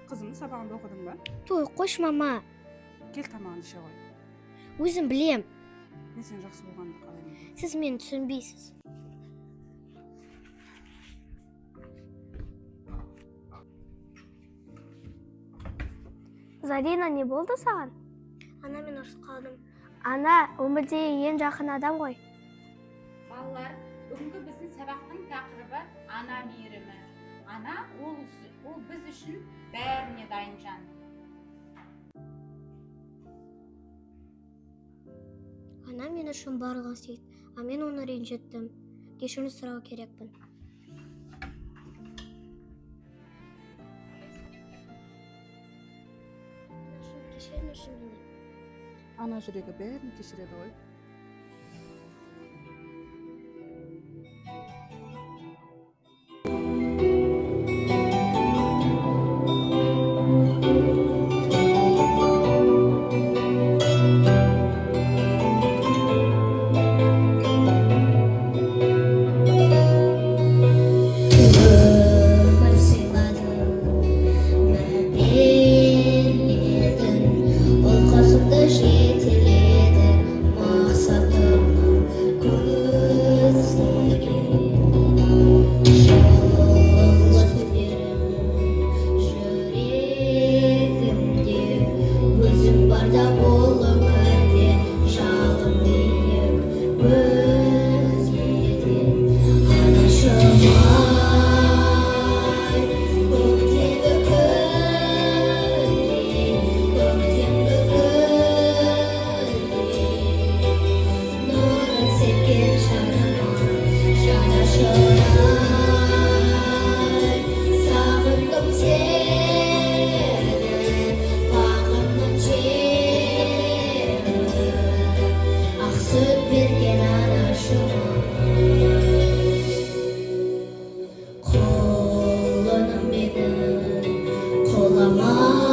Kızım sabahında okudun mu? Toy qo'sh mama. Kel tamamını işe koy. O'zim bilem. Men seni жақсы болғанды қалаймын. Siz meni tushunmaysiz. Zarina, ne bo'ldi sаған? Ana men ұрысып қалдым. Ana, өмірдегі ең жақын адам ғой. Балалар, бүгінгі біздің сабақтың тақырыбы ана мейірімі. Ана ол біз үшін бәріне дайын жан. Ana men үшін барлығын істейді, а мен оны ренжіттім. Кешірім сұрау керекпін. Кешіріңізші мені. Ана жүрегі бәрін кешіреді ғой. Қолым менің қолама